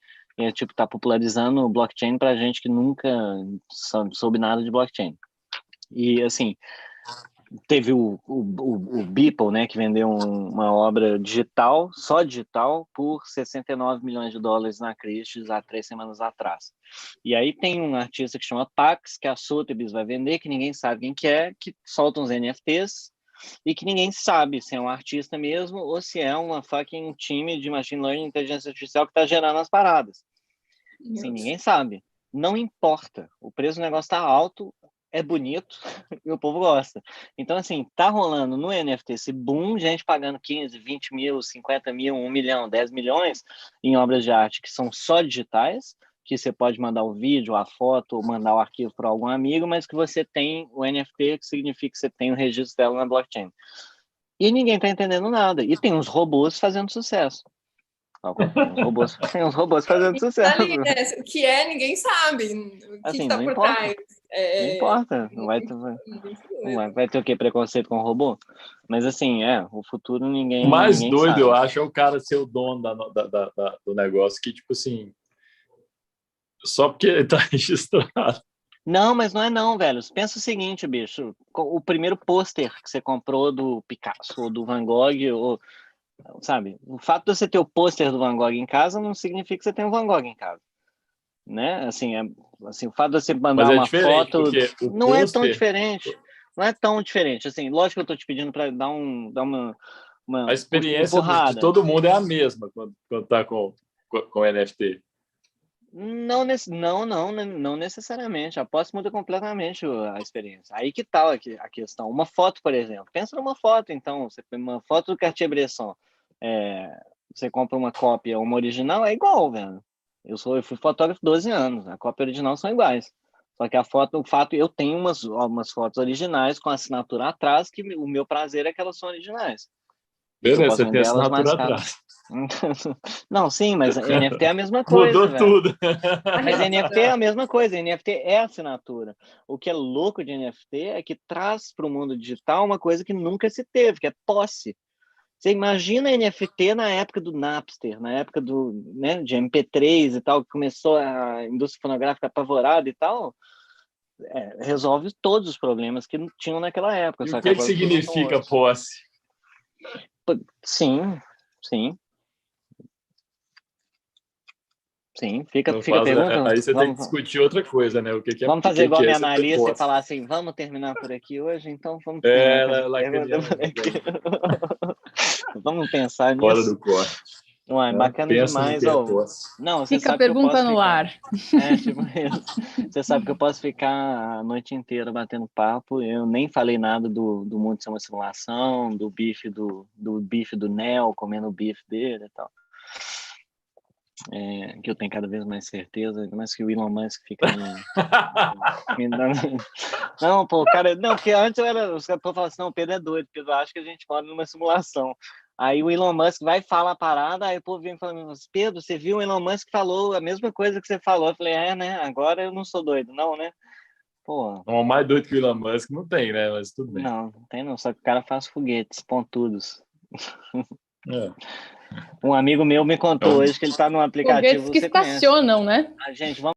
tipo, tá popularizando o blockchain para gente que nunca soube nada de blockchain. E, assim, teve o Beeple, né, que vendeu uma obra digital, só digital, por 69 milhões de dólares na Christie's há 3 semanas atrás. E aí tem um artista que chama Pax, que a Sotheby's vai vender, que ninguém sabe quem que é, que solta uns NFTs, e que ninguém sabe se é um artista mesmo ou se é uma fucking time de machine learning e inteligência artificial que está gerando as paradas. Assim, ninguém sabe. Não importa. O preço do negócio está alto, é bonito e o povo gosta. Então, assim, tá rolando no NFT esse boom, gente pagando 15, 20 mil, 50 mil, 1 milhão, 10 milhões em obras de arte que são só digitais, que você pode mandar o vídeo, a foto, ou mandar o arquivo para algum amigo, mas que você tem o NFT, que significa que você tem o registro dela na blockchain. E ninguém tá entendendo nada. E tem uns robôs fazendo sucesso. Tem uns robôs fazendo sucesso. Ali, né? O que é, ninguém sabe. O que Assim, está não por importa. trás. Não importa. Vai ter o quê? Preconceito com robô? Mas assim, o futuro O ninguém mais doido, sabe. eu acho, é o cara ser o dono do negócio, que, tipo assim, só porque ele tá registrado. Não, mas não é não, velho. Pensa o seguinte, bicho. O primeiro pôster que você comprou do Picasso ou do Van Gogh, ou, sabe? O fato de você ter o pôster do Van Gogh em casa não significa que você tem um Van Gogh em casa, né? Assim, o fato de você mandar Mas é uma diferente, foto porque o não é tão pôster, diferente. Não é tão diferente. Assim, lógico que eu tô te pedindo para dar uma a experiência de empurrada. todo mundo é a mesma quando tá com NFT. Não necessariamente. A posse muda completamente a experiência. Aí que tal a questão. Uma foto, por exemplo. Pensa numa foto, então. Você põe uma foto do Cartier-Bresson. Você compra uma cópia, uma original, é igual, velho. Eu fui fotógrafo 12 anos. A cópia e a original são iguais. Só que eu tenho umas fotos originais com assinatura atrás, que o meu prazer é que elas são originais. Beleza, você tem assinatura atrás. Não, sim, mas NFT é a mesma coisa, Mudou velho. tudo. Mas NFT é a mesma coisa, NFT é assinatura. O que é louco de NFT é que traz para o mundo digital uma coisa que nunca se teve, que é posse. Você imagina NFT na época do Napster, na época de MP3 e tal, que começou a indústria fonográfica apavorada e tal, resolve todos os problemas que tinham naquela época. E só o que agora significa posse? Sim, sim. Sim, fica a pergunta. Aí você tem que discutir outra coisa, né? O que é vamos fazer igual minha essa analista e posse? falar assim, vamos terminar por aqui hoje? Então vamos terminar com essa pergunta por aqui. Vamos pensar nisso. Fora do corte. Uai, bacana Pensa demais. no que é posse. Não, você Fica a sabe que eu pergunta posso no ficar... ar. Tipo isso. Você sabe que eu posso ficar a noite inteira batendo papo. Eu nem falei nada do mundo ser uma simulação, do bife do Neo, comendo o bife dele e tal. Que eu tenho cada vez mais certeza, mas que o Elon Musk fica me dando... Não, pô, cara, não, porque antes os caras falavam assim, não, o Pedro é doido, Pedro acha que a gente mora numa simulação. Aí o Elon Musk vai falar a parada, aí o povo vem falando, Pedro, você viu o Elon Musk falou a mesma coisa que você falou? Eu falei, né, agora eu não sou doido, não, né? Pô. O mais doido que o Elon Musk não tem, né, mas tudo bem. Não tem não, só que o cara faz foguetes pontudos. É. Um amigo meu me contou hoje que ele tá num aplicativo... Foguetes que estacionam, né? Gente, vamos